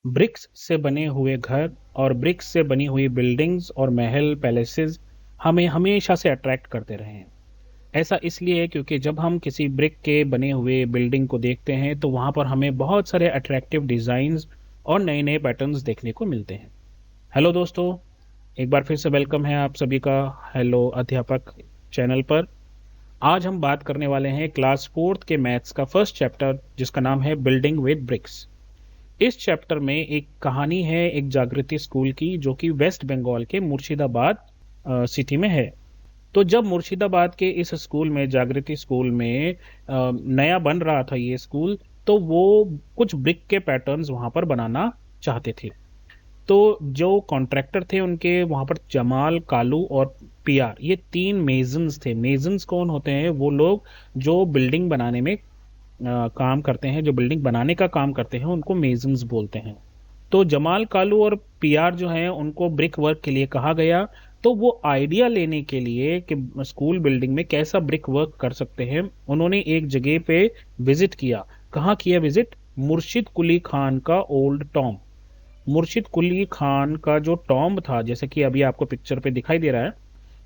BRICS से बने हुए घर और ब्रिक्स से बनी हुई बिल्डिंग्स और महल पैलेसेस हमें हमेशा से अट्रैक्ट करते रहे हैं। ऐसा इसलिए है क्योंकि जब हम किसी ब्रिक के बने हुए बिल्डिंग को देखते हैं तो वहाँ पर हमें बहुत सारे अट्रैक्टिव डिज़ाइंस और नए नए पैटर्न्स देखने को मिलते हैं। हेलो दोस्तों, एक बार फिर से वेलकम है आप सभी का हेलो अध्यापक चैनल पर। आज हम बात करने वाले हैं क्लास फोर्थ के मैथ्स का फर्स्ट चैप्टर जिसका नाम है बिल्डिंग विद ब्रिक्स। इस चैप्टर में एक कहानी है एक जागृति स्कूल की जो कि वेस्ट बंगाल के मुर्शिदाबाद सिटी में है। तो जब मुर्शिदाबाद के इस स्कूल में जागृति स्कूल में नया बन रहा था ये स्कूल, तो वो कुछ ब्रिक के पैटर्न्स वहां पर बनाना चाहते थे। तो जो कॉन्ट्रैक्टर थे उनके वहां पर जमाल, कालू और पीआर, ये तीन मेजन्स थे। मेजन्स कौन होते हैं? वो लोग जो बिल्डिंग बनाने में काम करते हैं, जो बिल्डिंग बनाने का काम करते हैं, उनको मेजन्स बोलते हैं। तो जमाल, कालू और पीआर जो हैं उनको ब्रिक वर्क के लिए कहा गया। तो वो आइडिया लेने के लिए कि स्कूल बिल्डिंग में कैसा ब्रिक वर्क कर सकते हैं, उन्होंने एक जगह पे विजिट किया। कहाँ किया विजिट? मुर्शिद कुली खान का ओल्ड टॉम्ब। मुर्शिद कुली खान का जो टॉम्ब था, जैसे कि अभी आपको पिक्चर पे दिखाई दे रहा है,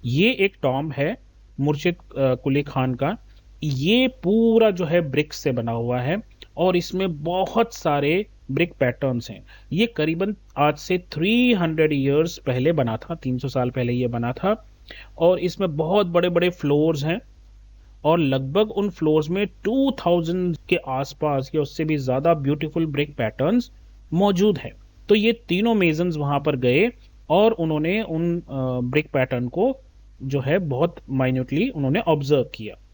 ये एक टॉम्ब है मुर्शिद कुली खान का। ये पूरा जो है ब्रिक्स से बना हुआ है और इसमें बहुत सारे ब्रिक पैटर्न्स हैं। ये करीबन आज से 300 इयर्स पहले बना था, 300 साल पहले ये बना था। और इसमें बहुत बड़े बड़े फ्लोर्स हैं और लगभग उन फ्लोर्स में 2000 के आसपास या उससे भी ज्यादा ब्यूटीफुल ब्रिक पैटर्न्स मौजूद हैं। तो ये तीनों मेजन्स वहां पर गए और उन्होंने उन ब्रिक पैटर्न को जो है बहुत माइन्यूटली उन्होंने ऑब्जर्व किया।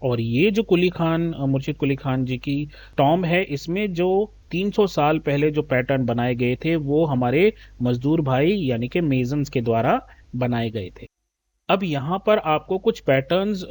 और ये जो कुली खान, मुर्शिद कुली खान जी की टॉम्ब है, इसमें जो 300 साल पहले जो पैटर्न बनाए गए थे वो हमारे मजदूर भाई यानी कि मेजन्स के द्वारा बनाए गए थे। अब यहाँ पर आपको कुछ पैटर्न्स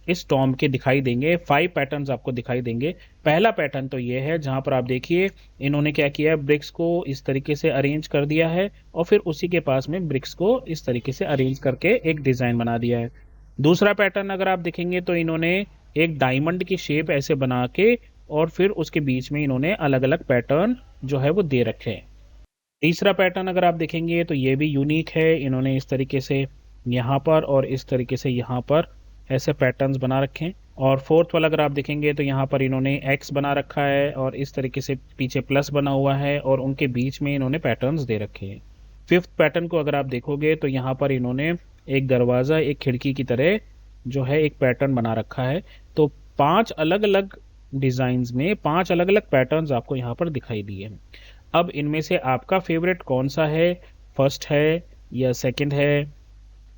इस टॉम्ब के दिखाई देंगे। 5 पैटर्न्स आपको दिखाई देंगे। पहला पैटर्न तो ये है जहाँ पर आप देखिए इन्होंने क्या किया है, ब्रिक्स को इस तरीके से अरेंज कर दिया है और फिर उसी के पास में ब्रिक्स को इस तरीके से अरेंज करके एक डिजाइन बना दिया है। दूसरा पैटर्न अगर आप देखेंगे तो इन्होंने एक डायमंड की शेप ऐसे बना के और फिर उसके बीच में इन्होंने अलग अलग पैटर्न जो है वो दे रखे हैं। तीसरा पैटर्न अगर आप देखेंगे तो ये भी यूनिक है। इन्होंने इस तरीके से यहाँ पर और इस तरीके से यहाँ पर ऐसे पैटर्न्स बना रखे हैं। और फोर्थ वाला अगर आप देखेंगे तो यहाँ पर इन्होंने एक्स बना रखा है और इस तरीके से पीछे प्लस बना हुआ है और उनके बीच में इन्होंने पैटर्न्स दे रखे हैं। फिफ्थ पैटर्न को अगर आप देखोगे तो यहाँ पर इन्होंने एक दरवाजा, एक खिड़की की तरह जो है एक पैटर्न बना रखा है। तो 5 अलग अलग डिजाइन्स में 5 अलग अलग पैटर्न्स आपको यहाँ पर दिखाई दिए हैं। अब इनमें से आपका फेवरेट कौन सा है? फर्स्ट है या सेकंड है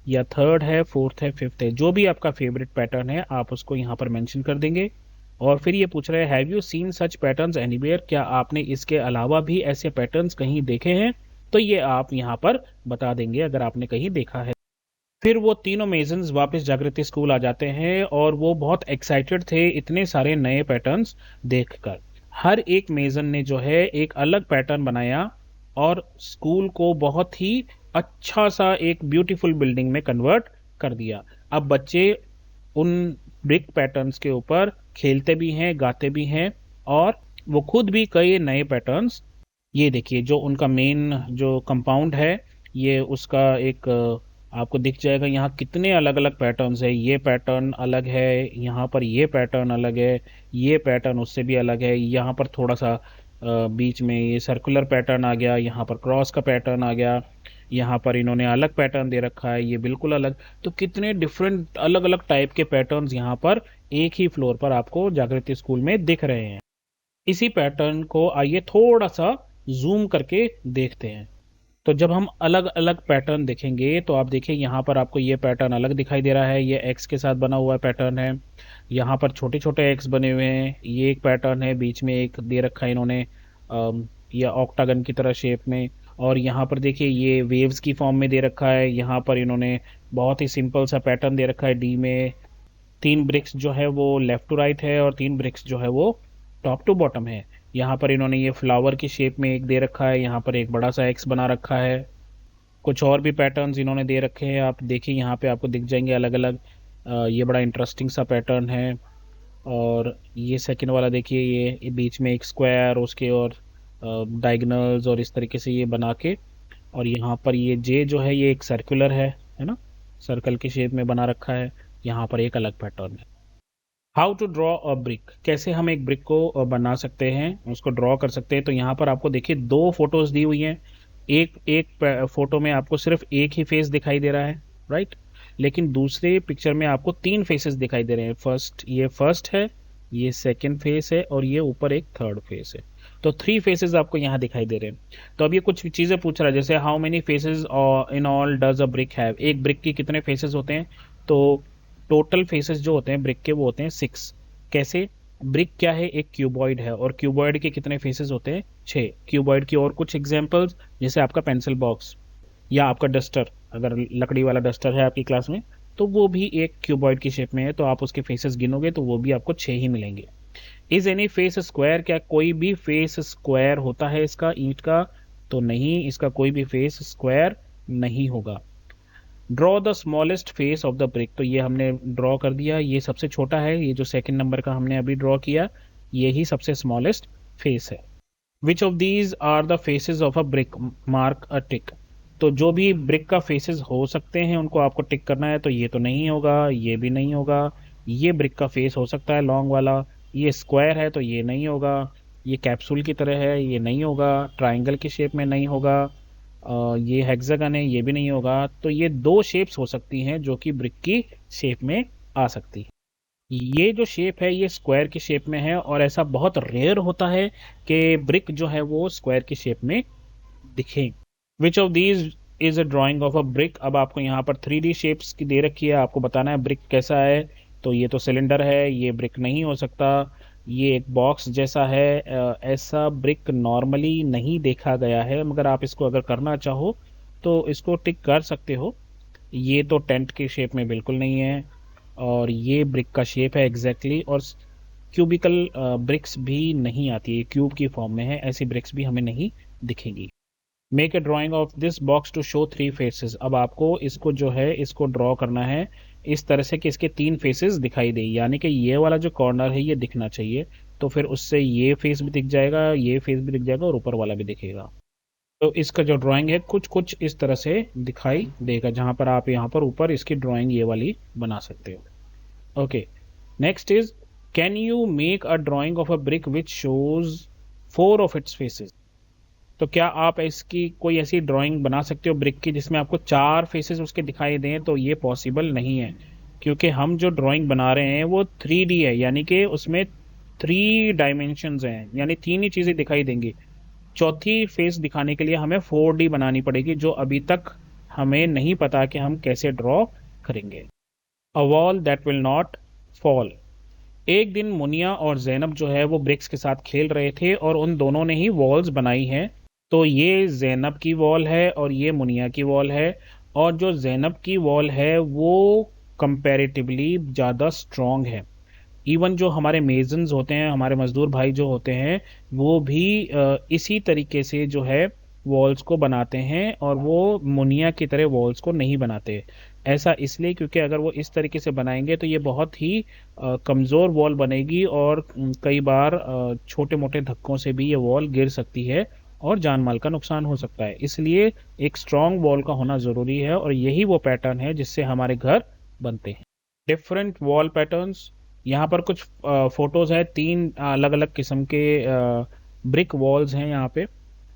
या थर्ड है, फोर्थ है, फिफ्थ है? जो भी आपका फेवरेट पैटर्न है आप उसको यहाँ पर मेंशन कर देंगे। और फिर ये पूछ रहे हैं have you scene such patterns anywhere? क्या आपने इसके अलावा भी ऐसे पैटर्न्स कहीं देखे हैं? तो ये आप यहाँ पर बता देंगे अगर आपने कहीं देखा है। फिर वो तीनों मेजन्स वापस जागृति स्कूल आ जाते हैं और वो बहुत एक्साइटेड थे इतने सारे नए पैटर्न्स देखकर। हर एक मेजन ने जो है एक अलग पैटर्न बनाया और स्कूल को बहुत ही अच्छा सा एक ब्यूटीफुल बिल्डिंग में कन्वर्ट कर दिया। अब बच्चे उन ब्रिक पैटर्न्स के ऊपर खेलते भी हैं, गाते भी हैं और वो खुद भी कई नए पैटर्न्स, ये देखिए जो उनका मेन जो कंपाउंड है, ये उसका एक आपको दिख जाएगा यहाँ कितने अलग अलग पैटर्न्स है। ये पैटर्न अलग है, यहाँ पर ये पैटर्न अलग है, ये पैटर्न उससे भी अलग है। यहाँ पर थोड़ा सा बीच में ये सर्कुलर पैटर्न आ गया, यहाँ पर क्रॉस का पैटर्न आ गया, यहाँ पर इन्होंने अलग पैटर्न दे रखा है, ये बिल्कुल अलग। तो कितने डिफरेंट अलग अलग टाइप के पैटर्न्स यहाँ पर एक ही फ्लोर पर आपको जागृति स्कूल में दिख रहे हैं। इसी पैटर्न को आइए थोड़ा सा जूम करके देखते हैं। तो जब हम अलग अलग पैटर्न देखेंगे तो आप देखिए यहाँ पर आपको ये पैटर्न अलग दिखाई दे रहा है, ये एक्स के साथ बना हुआ पैटर्न है। यहाँ पर छोटे छोटे एक्स बने हुए हैं, ये एक पैटर्न है, बीच में एक दे रखा है इन्होंने या ऑक्टागन की तरह शेप में। और यहाँ पर देखिए ये वेव्स की फॉर्म में दे रखा है। यहाँ पर इन्होंने बहुत ही सिंपल सा पैटर्न दे रखा है डी में। 3 ब्रिक्स जो है वो लेफ्ट टू राइट है और 3 ब्रिक्स जो है वो टॉप टू बॉटम है। यहाँ पर इन्होंने ये फ्लावर की शेप में एक दे रखा है, यहाँ पर एक बड़ा सा एक्स बना रखा है। कुछ और भी पैटर्न्स इन्होंने दे रखे हैं, आप देखिए यहाँ पे आपको दिख जाएंगे अलग अलग। ये बड़ा इंटरेस्टिंग सा पैटर्न है। और ये सेकंड वाला देखिए, ये बीच में एक स्क्वायर उसके और डायगनल्स और इस तरीके से ये बना के, और यहाँ पर ये जे जो है ये एक सर्कुलर है ना, सर्कल के शेप में बना रखा है। यहाँ पर एक अलग पैटर्न है। How to draw a brick, कैसे हम एक ब्रिक को बना सकते हैं, उसको ड्रॉ कर सकते हैं। तो यहाँ पर आपको देखिए दो फोटोज दी हुई हैं। एक एक फोटो में आपको सिर्फ एक ही फेस दिखाई दे रहा है, राइट। लेकिन दूसरे पिक्चर में आपको तीन फेसेस दिखाई दे रहे हैं। ये फर्स्ट है, ये सेकंड फेस है, और ये ऊपर एक थर्ड फेस है। तो थ्री फेसेस आपको यहाँ दिखाई दे रहे हैं। तो अब ये कुछ चीज़ें पूछ रहा है, जैसे how many faces in all does a brick have, एक ब्रिक की कितने फेसेस होते हैं। तो टोटल फेसेस जो होते हैं ब्रिक के वो होते हैं 6। कैसे, ब्रिक क्या है, एक क्यूबॉइड है, और क्यूबॉइड के कितने फेसेस होते हैं, 6। क्यूबॉइड की और कुछ एग्जांपल्स, जैसे आपका पेंसिल बॉक्स या आपका डस्टर, अगर लकड़ी वाला डस्टर है आपकी क्लास में, तो वो भी एक क्यूबॉइड की शेप में है। तो आप उसके फेसेस गिनोगे तो वो भी आपको 6 ही मिलेंगे। इज एनी फेस स्क्वायर, क्या कोई भी फेस स्क्वायर होता है इसका, ईंट का। तो नहीं, इसका कोई भी फेस स्क्वायर नहीं होगा। Draw the smallest face of the brick, तो ये हमने ड्रॉ कर दिया, ये सबसे छोटा है। ये जो सेकंड नंबर का हमने अभी ड्रॉ किया, ये ही सबसे स्मॉलेस्ट फेस है। Which of these are the faces of a brick, mark a tick. तो जो भी ब्रिक का फेसेस हो सकते हैं उनको आपको टिक करना है। तो ये तो नहीं होगा, ये भी नहीं होगा। ये ब्रिक का फेस हो सकता है लॉन्ग वाला। ये स्क्वायर है तो ये नहीं होगा। ये कैप्सूल की तरह है, ये नहीं होगा। ट्राइंगल की शेप में नहीं होगा। ये हेक्सागन है, ये भी नहीं होगा। तो ये दो शेप्स हो सकती हैं जो कि ब्रिक की शेप में आ सकती है। ये जो शेप है ये स्क्वायर की शेप में है, और ऐसा बहुत रेयर होता है कि ब्रिक जो है वो स्क्वायर की शेप में दिखे। विच of these is a drying of a brick, अब आपको यहाँ पर 3D शेप्स की दे रखी है, आपको बताना है ब्रिक कैसा है। तो ये तो सिलेंडर है, ये ब्रिक नहीं हो सकता। ये एक बॉक्स जैसा है, ऐसा ब्रिक नॉर्मली नहीं देखा गया है, मगर आप इसको अगर करना चाहो तो इसको टिक कर सकते हो। ये तो टेंट की शेप में बिल्कुल नहीं है, और ये ब्रिक का शेप है एग्जैक्टली और क्यूबिकल ब्रिक्स भी नहीं आती है, क्यूब की फॉर्म में है, ऐसी ब्रिक्स भी हमें नहीं दिखेंगी। Make a drawing of this box to show 3 faces, अब आपको इसको जो है इसको ड्रॉ करना है इस तरह से कि इसके 3 फेसेस दिखाई दे, यानी कि ये वाला जो कॉर्नर है ये दिखना चाहिए। तो फिर उससे ये फेस भी दिख जाएगा, ये फेस भी दिख जाएगा, और ऊपर वाला भी दिखेगा। तो इसका जो ड्राइंग है कुछ कुछ इस तरह से दिखाई देगा, जहां पर आप यहाँ पर ऊपर इसकी ड्राइंग ये वाली बना सकते हो। Okay, next is, can you make a drying of a brick which shows 4 of its faces. तो क्या आप इसकी कोई ऐसी ड्राइंग बना सकते हो ब्रिक की जिसमें आपको 4 फेसेस उसके दिखाई दें। तो ये पॉसिबल नहीं है, क्योंकि हम जो ड्राइंग बना रहे हैं वो 3D है, यानी कि उसमें 3 डायमेंशंस हैं, यानी 3 ही चीज़ें दिखाई देंगी। चौथी फेस दिखाने के लिए हमें 4D बनानी पड़ेगी, जो अभी तक हमें नहीं पता कि हम कैसे ड्रॉ करेंगे। A wall that will not fall, एक दिन मुनिया और जैनब जो है वो ब्रिक्स के साथ खेल रहे थे, और उन दोनों ने ही वॉल्स बनाई हैं। तो ये जैनब की वॉल है और ये मुनिया की वॉल है, और जो जैनब की वॉल है वो कंपैरेटिवली ज़्यादा स्ट्रॉन्ग है। इवन जो हमारे मेजन्स होते हैं, हमारे मजदूर भाई जो होते हैं, वो भी इसी तरीके से जो है वॉल्स को बनाते हैं, और वो मुनिया की तरह वॉल्स को नहीं बनाते। ऐसा इसलिए क्योंकि अगर वो इस तरीके से बनाएंगे तो ये बहुत ही कमज़ोर वॉल बनेगी, और कई बार छोटे मोटे धक्कों से भी ये वॉल गिर सकती है और जान माल का नुकसान हो सकता है। इसलिए एक स्ट्रॉन्ग वॉल का होना ज़रूरी है, और यही वो पैटर्न है जिससे हमारे घर बनते हैं। डिफरेंट वॉल पैटर्न्स, यहाँ पर कुछ फोटोज है, 3 अलग अलग किस्म के ब्रिक वॉल्स हैं यहाँ पे।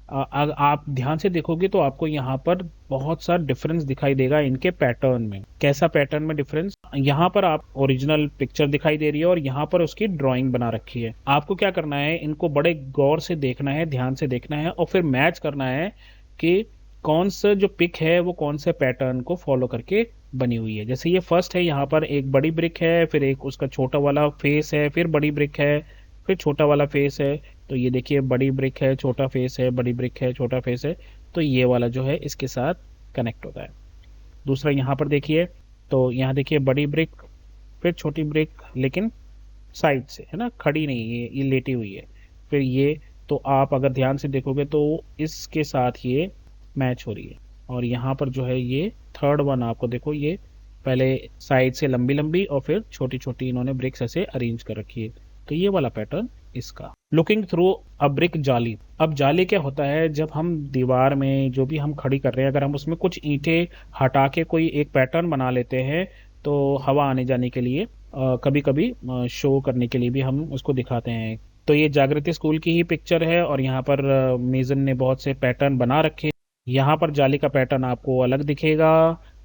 अगर आप ध्यान से देखोगे तो आपको यहाँ पर बहुत सा डिफरेंस दिखाई देगा इनके पैटर्न में। कैसा पैटर्न में डिफरेंस, यहाँ पर आप ओरिजिनल पिक्चर दिखाई दे रही है और यहाँ पर उसकी ड्राइंग बना रखी है। आपको क्या करना है, इनको बड़े गौर से देखना है, ध्यान से देखना है, और फिर मैच करना है कि कौन सा जो पिक है वो कौन से पैटर्न को फॉलो करके बनी हुई है। जैसे ये फर्स्ट है, यहाँ पर एक बड़ी ब्रिक है, फिर एक उसका छोटा वाला फेस है, फिर बड़ी ब्रिक है, फिर छोटा वाला फेस है। तो ये देखिए बड़ी ब्रिक है, छोटा फेस है, बड़ी ब्रिक है, छोटा फेस है। तो ये वाला जो है इसके साथ कनेक्ट होता है। दूसरा यहाँ पर देखिए, तो यहाँ देखिए बड़ी ब्रिक, फिर छोटी ब्रिक, लेकिन साइड से है ना, खड़ी नहीं है, ये लेटी हुई है। फिर ये, तो आप अगर ध्यान से देखोगे तो इसके साथ ये मैच हो रही है। और यहाँ पर जो है ये थर्ड वन आपको देखो, ये पहले साइड से लंबी लंबी और फिर छोटी छोटी इन्होंने ब्रिक्स ऐसे अरेंज कर रखी है। तो ये वाला पैटर्न इसका। लुकिंग थ्रू अ ब्रिक जाली। अब जाली क्या होता है, जब हम दीवार में जो भी हम खड़ी कर रहे हैं, अगर हम उसमें कुछ ईंटें हटा के कोई एक पैटर्न बना लेते हैं तो हवा आने जाने के लिए, कभी कभी शो करने के लिए भी हम उसको दिखाते हैं। तो ये जागृति स्कूल की ही पिक्चर है और यहाँ पर मेजन ने बहुत से पैटर्न बना रखे। यहाँ पर जाली का पैटर्न आपको अलग दिखेगा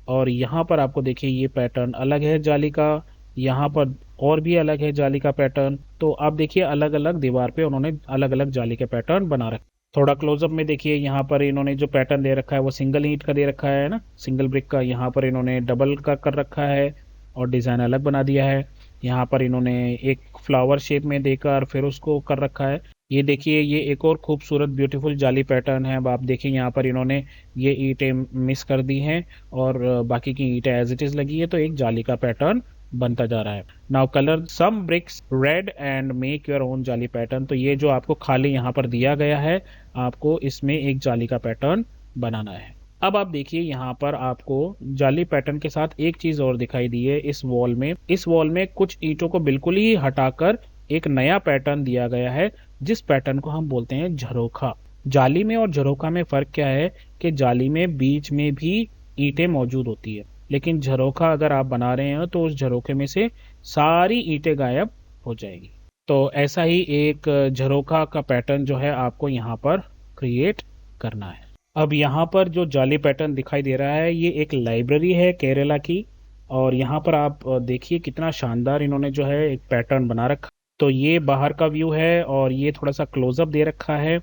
और यहाँ पर आपको देखिए ये पैटर्न अलग है जाली का, यहाँ पर और भी अलग है जाली का पैटर्न। तो आप देखिए अलग अलग दीवार पे उन्होंने अलग अलग जाली के पैटर्न बना रखे। थोड़ा क्लोजअप में देखिए, यहाँ पर इन्होंने जो पैटर्न दे रखा है वो सिंगल ईंट का दे रखा है ना, सिंगल ब्रिक का। यहाँ पर इन्होंने डबल का कर रखा है और डिज़ाइन अलग बना दिया है। यहाँ पर इन्होंने एक फ्लावर शेप में देकर फिर उसको कर रखा है। ये देखिए ये एक और खूबसूरत ब्यूटीफुल जाली पैटर्न है। अब आप देखिए यहाँ पर इन्होंने ये ईंटें मिस कर दी हैं और बाकी की ईंटें एज इट इज लगी है, तो एक जाली का पैटर्न बनता जा रहा है। Now colour some bricks red and make your own जाली पैटर्न। तो ये जो आपको खाली यहाँ पर दिया गया है, आपको इसमें एक जाली का पैटर्न बनाना है। अब आप देखिए यहाँ पर आपको जाली पैटर्न के साथ एक चीज और दिखाई दी है इस वॉल में। इस वॉल में कुछ ईंटों को बिल्कुल ही हटाकर एक नया पैटर्न दिया गया है, जिस पैटर्न को हम बोलते हैं झरोखा। जाली में और झरोखा में फर्क क्या है कि जाली में बीच में भी ईंटें मौजूद होती है, लेकिन झरोखा अगर आप बना रहे हैं तो उस झरोखे में से सारी ईंटें गायब हो जाएगी। तो ऐसा ही एक झरोखा का पैटर्न जो है आपको यहाँ पर क्रिएट करना है। अब यहाँ पर जो जाली पैटर्न दिखाई दे रहा है ये एक लाइब्रेरी है केरला की, और यहाँ पर आप देखिए कितना शानदार इन्होंने जो है एक पैटर्न बना रखा। तो ये बाहर का व्यू है और ये थोड़ा सा क्लोजअप दे रखा है।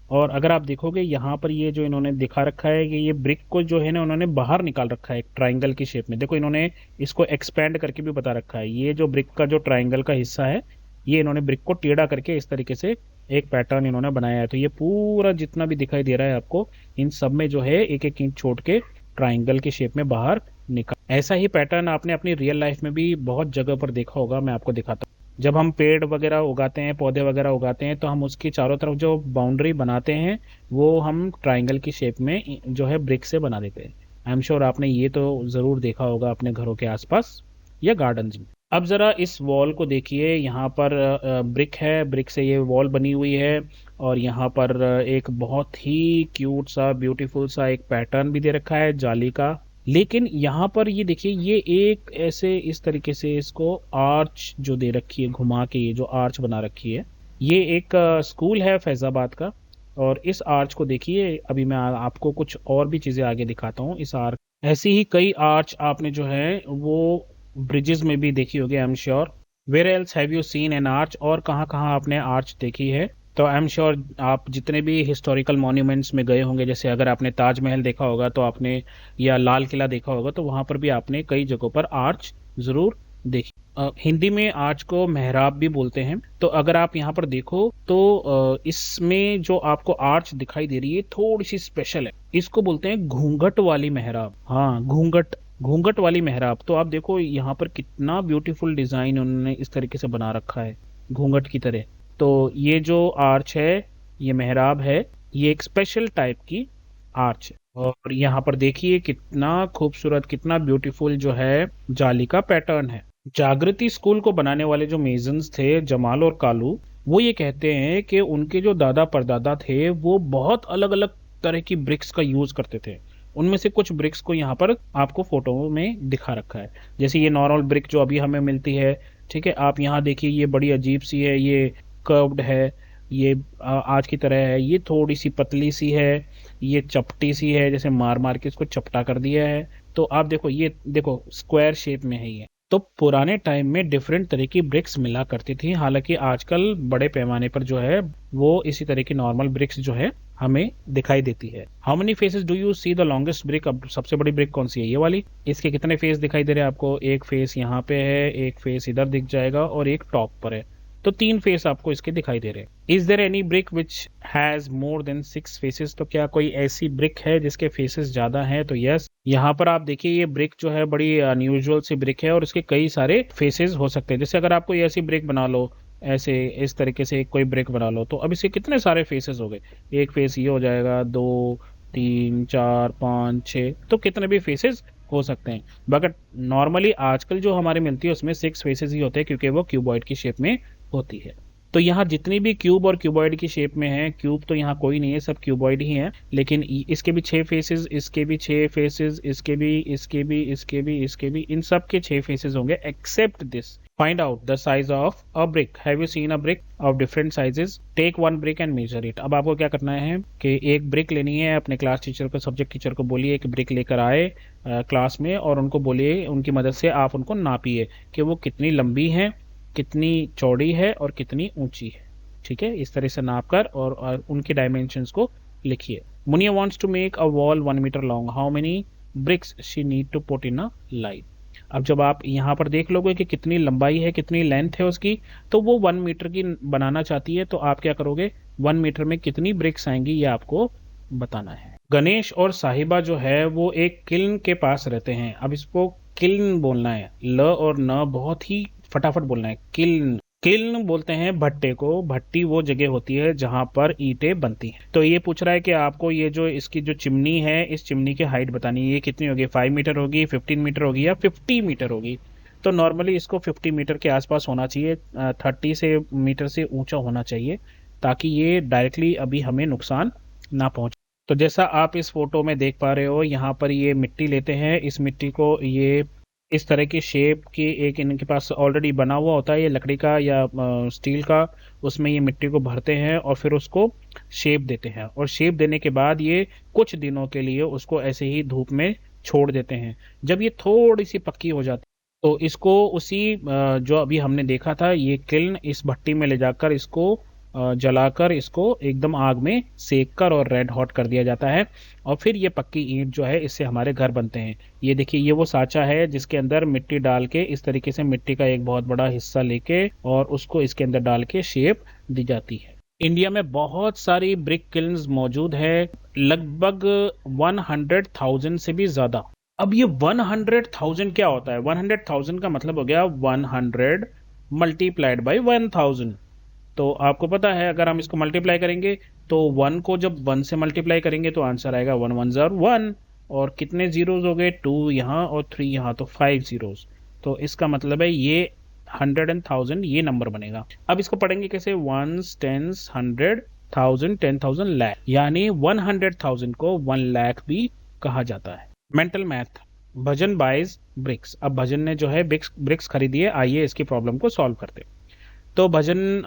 और अगर आप देखोगे यहाँ पर ये जो इन्होंने दिखा रखा है कि ये ब्रिक को जो है ना उन्होंने बाहर निकाल रखा है एक ट्राइंगल की शेप में। देखो इन्होंने इसको एक्सपेंड करके भी बता रखा है। ये जो ब्रिक का जो ट्राइंगल का हिस्सा है, ये इन्होंने ब्रिक को टेढ़ा करके इस तरीके से एक पैटर्न इन्होंने बनाया है। तो ये पूरा जितना भी दिखाई दे रहा है आपको, इन सब में जो है एक एक इंच छोड़ के ट्राइंगल की शेप में बाहर निकल। ऐसा ही पैटर्न आपने अपनी रियल लाइफ में भी बहुत जगह पर देखा होगा। मैं आपको दिखाता हूँ। जब हम पेड़ वगैरह उगाते हैं, पौधे वगैरह उगाते हैं, तो हम उसकी चारों तरफ जो बाउंड्री बनाते हैं वो हम ट्राइंगल की शेप में जो है ब्रिक से बना देते हैं। आई एम श्योर आपने ये तो ज़रूर देखा होगा अपने घरों के आसपास या गार्डन्स में। अब ज़रा इस वॉल को देखिए, यहाँ पर ब्रिक है, ब्रिक से ये वॉल बनी हुई है और यहाँ पर एक बहुत ही क्यूट सा ब्यूटीफुल सा एक पैटर्न भी दे रखा है जाली का। लेकिन यहाँ पर ये देखिए ये एक ऐसे इस तरीके से इसको आर्च जो दे रखी है, घुमा के ये जो आर्च बना रखी है, ये एक स्कूल है फैजाबाद का। और इस आर्च को देखिए, अभी मैं आपको कुछ और भी चीज़ें आगे दिखाता हूँ इस आर्च। ऐसी ही कई आर्च आपने जो है वो ब्रिजेस में भी देखी होगी I am sure. Where else have you seen an arch? और कहाँ कहाँ आपने आर्च देखी है? तो आई एम श्योर आप जितने भी हिस्टोरिकल मॉन्यूमेंट्स में गए होंगे, जैसे अगर आपने ताजमहल देखा होगा तो आपने, या लाल किला देखा होगा, तो वहां पर भी आपने कई जगहों पर आर्च जरूर देखी। हिंदी में आर्च को मेहराब भी बोलते हैं। तो अगर आप यहाँ पर देखो तो इसमें जो आपको आर्च दिखाई दे रही है थोड़ी सी स्पेशल है। इसको बोलते हैं घूंघट वाली मेहराब। हाँ, घूंघट, घूंघट वाली मेहराब। तो आप देखो यहाँ पर कितना ब्यूटीफुल डिजाइन उन्होंने इस तरीके से बना रखा है घूंघट की तरह। तो ये जो आर्च है, ये मेहराब है, ये एक स्पेशल टाइप की आर्च है। और यहाँ पर देखिए कितना खूबसूरत, कितना ब्यूटीफुल जो है जाली का पैटर्न है। जागृति स्कूल को बनाने वाले जो मेजन्स थे, जमाल और कालू, वो ये कहते हैं कि उनके जो दादा परदादा थे वो बहुत अलग अलग तरह की ब्रिक्स का यूज करते थे। उनमें से कुछ ब्रिक्स को यहाँ पर आपको फोटो में दिखा रखा है। जैसे ये नॉर्मल ब्रिक जो अभी हमें मिलती है, ठीक है, आप यहाँ देखिए ये बड़ी अजीब सी है, ये कर्व्ड है, ये आज की तरह है, ये थोड़ी सी पतली सी है, ये चपटी सी है, जैसे मार मार के इसको चपटा कर दिया है। तो आप देखो ये देखो स्क्वायर शेप में है ये। तो पुराने टाइम में डिफरेंट तरह की ब्रिक्स मिला करती थी। हालांकि आजकल बड़े पैमाने पर जो है वो इसी तरह की नॉर्मल ब्रिक्स जो है हमें दिखाई देती है। How many faces do you see the longest brick? अब सबसे बड़ी ब्रिक कौन सी है? ये वाली। इसके कितने फेस दिखाई दे रहे हैं आपको? एक फेस यहाँ पे है, एक फेस इधर दिख जाएगा और एक टॉप पर है। तो 3 फेस आपको इसके दिखाई दे रहे हैं। Is there any brick which has more than 6 faces? तो क्या कोई ऐसी ब्रिक है जिसके फेसेस ज्यादा हैं? तो यस, यहाँ पर आप देखिए ये ब्रिक जो है बड़ी अनयूजुअल सी ब्रिक है और इसके कई सारे फेसेस हो सकते हैं। जैसे अगर आप कोई ऐसी ब्रिक बना लो, ऐसे इस तरीके से कोई ब्रिक बना लो, तो अब इसके कितने सारे फेसेस हो गए। एक फेस ये हो जाएगा, 2 3 4 5 6, तो कितने भी फेसेस हो सकते हैं। बट नॉर्मली आजकल जो हमारे मिलती है उसमें 6 फेसेस ही होते हैं, क्योंकि वो क्यूबॉइड की शेप में होती है। तो यहाँ जितनी भी क्यूब और क्यूबॉइड की शेप में है, क्यूब तो यहाँ कोई नहीं है, सब क्यूबॉइड ही है, लेकिन इसके भी 6 फेसेस, इसके भी 6 फेसेस, इसके भी, इसके भी, इसके भी, इसके भी, इन सब के 6 फेसेस होंगे except this. Find out the size of a brick. Have you seen a brick of different sizes? Take one brick and measure it. अब आपको क्या करना है कि एक ब्रिक लेनी है, अपने क्लास टीचर को, सब्जेक्ट टीचर को बोलिए कि ब्रिक लेकर आए क्लास में, और उनको बोलिए, उनकी मदद से आप उनको नापिए कि वो कितनी लंबी है, कितनी चौड़ी है और कितनी ऊंची है। ठीक है, इस तरह से नाप कर और उनके डायमेंशंस को लिखिए। Munia wants to make a wall 1 metre long, how many bricks she need to put in a line. अब जब आप यहाँ पर देख लोगे कि कितनी लंबाई है, कितनी लेंथ है उसकी, तो वो 1 मीटर की बनाना चाहती है, तो आप क्या करोगे, 1 मीटर में कितनी ब्रिक्स आएंगी ये आपको बताना है। गणेश और साहिबा जो है वो एक किल्न के पास रहते हैं। अब इसको किल्न बोलना है, ल और न बहुत ही फटाफट बोलना है, किल्न। किल्न बोलते हैं भट्टे को। भट्टी वो जगह होती है जहां पर ईंटें बनती हैं। तो ये पूछ रहा है कि आपको ये जो इसकी जो चिमनी है, इस चिमनी की हाइट बतानी है, ये कितनी होगी, 5 मीटर होगी, 15 मीटर होगी या 50 मीटर होगी। तो नॉर्मली इसको 50 मीटर के आसपास होना चाहिए, 30 मीटर से ऊंचा होना चाहिए, ताकि ये डायरेक्टली अभी हमें नुकसान ना पहुंचे। तो जैसा आप इस फोटो में देख पा रहे हो, यहाँ पर ये मिट्टी लेते हैं, इस मिट्टी को ये इस तरह की शेप की एक इनके पास ऑलरेडी बना हुआ होता है, ये लकड़ी का या स्टील का, उसमें ये मिट्टी को भरते हैं और फिर उसको शेप देते हैं, और शेप देने के बाद ये कुछ दिनों के लिए उसको ऐसे ही धूप में छोड़ देते हैं। जब ये थोड़ी सी पक्की हो जाती तो इसको उसी जो अभी हमने देखा था, ये किल्न, इस भट्टी में ले जाकर इसको जलाकर इसको एकदम आग में सेक कर और रेड हॉट कर दिया जाता है, और फिर ये पक्की ईंट जो है, इससे हमारे घर बनते हैं। ये देखिए, ये वो साँचा है जिसके अंदर मिट्टी डाल के, इस तरीके से मिट्टी का एक बहुत बड़ा हिस्सा लेके और उसको इसके अंदर डाल के शेप दी जाती है। इंडिया में बहुत सारी ब्रिक किल्न्स मौजूद है, लगभग 100,000 से भी ज्यादा। अब ये 100,000 क्या होता है? 100,000 का मतलब हो गया 100 मल्टीप्लाइड बाई 1000। तो आपको पता है, अगर हम इसको मल्टीप्लाई करेंगे तो 1 को जब 1 से मल्टीप्लाई करेंगे तो आंसर आएगा 1 1 ज़ार 1, और कितने जीरोस हो गए, 2 यहाँ और 3 यहाँ, तो 5 जीरोस। तो इसका मतलब है ये 100 एंड 1000 ये नंबर बनेगा। अब इसको पढ़ेंगे कैसे, 1s 10s 100 1000 10,000 लाख, यानी 100,000 को 1 लाख भी कहा जाता है। Mental math. Bhajan buys bricks. अब भजन ने जो है ब्रिक्स खरीदी है, आइए इसकी प्रॉब्लम को सॉल्व करते हैं। तो भजन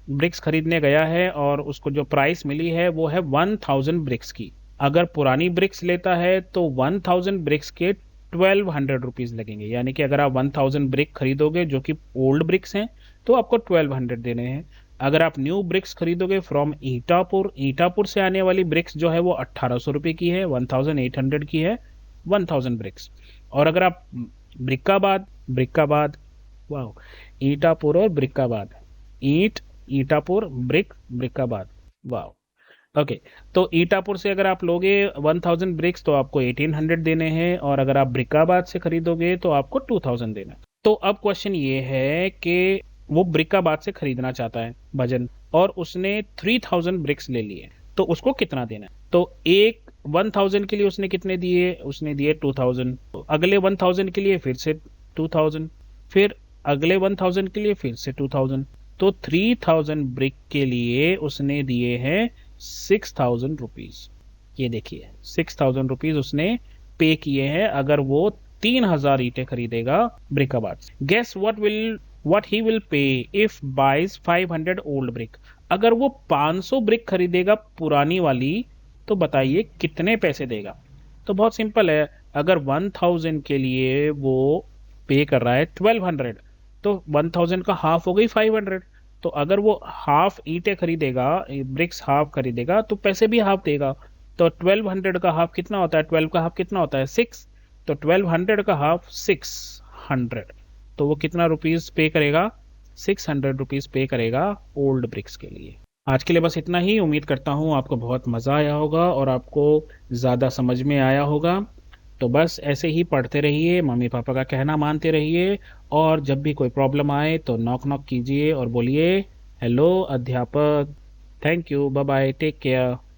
ब्रिक्स खरीदने गया है और उसको जो प्राइस मिली है वो है 1000 ब्रिक्स की। अगर पुरानी ब्रिक्स लेता है तो 1000 ब्रिक्स के 1200 रुपीज लगेंगे, यानी कि अगर आप 1000 ब्रिक खरीदोगे जो कि ओल्ड ब्रिक्स हैं तो आपको 1200 देने हैं। अगर आप न्यू ब्रिक्स खरीदोगे फ्रॉम ईटापुर, ईटापुर से आने वाली ब्रिक्स जो है वो 1800 रुपये की है, 1800 की है 1000 ब्रिक्स। और अगर आप ब्रिकाबाद, वाह, ईटापुर और ब्रिकाबाद, ईटापुर ब्रिकाबाद, वाह, ओके। तो ईटापुर से अगर आप लोगे 1000 ब्रिक्स तो आपको 1800 देने हैं, और अगर आप ब्रिकाबाद से खरीदोगे तो आपको 2000 देना है। तो अब क्वेश्चन ये है कि वो ब्रिकाबाद से खरीदना चाहता है भजन, और उसने 3000 ब्रिक्स ले लिए, तो उसको कितना देना है? तो एक 1000 के लिए उसने कितने दिए, उसने दिए 2000, अगले 1000 के लिए फिर से 2000, फिर अगले 1000 के लिए फिर से 2000, तो 3000 ब्रिक के लिए उसने दिए हैं 6000 रुपीज। ये देखिए 6000 रुपीज उसने पे किए हैं अगर वो 3000 ईंटें खरीदेगा ब्रिकाबाद से। Guess what he will pay if buys 500 old brick. अगर वो 500 ब्रिक खरीदेगा पुरानी वाली, तो बताइए कितने पैसे देगा? तो बहुत सिंपल है, अगर 1000 के लिए वो पे कर रहा है 1200, तो 1000 का हाफ हो गई 500, तो अगर वो हाफ ईंटें खरीदेगा, ब्रिक्स हाफ खरीदेगा, तो पैसे भी हाफ देगा। तो 1200 का हाफ कितना होता है, 12 का हाफ कितना होता है 6, तो 1200 का हाफ 600, तो वो कितना रुपीज पे करेगा, 600 रुपीज पे करेगा ओल्ड ब्रिक्स के लिए। आज के लिए बस इतना ही। उम्मीद करता हूँ आपको बहुत मज़ा आया होगा और आपको ज़्यादा समझ में आया होगा। तो बस ऐसे ही पढ़ते रहिए, मम्मी पापा का कहना मानते रहिए, और जब भी कोई प्रॉब्लम आए तो नॉक नॉक कीजिए और बोलिए हेलो अध्यापक। Thank you, bye bye, take care.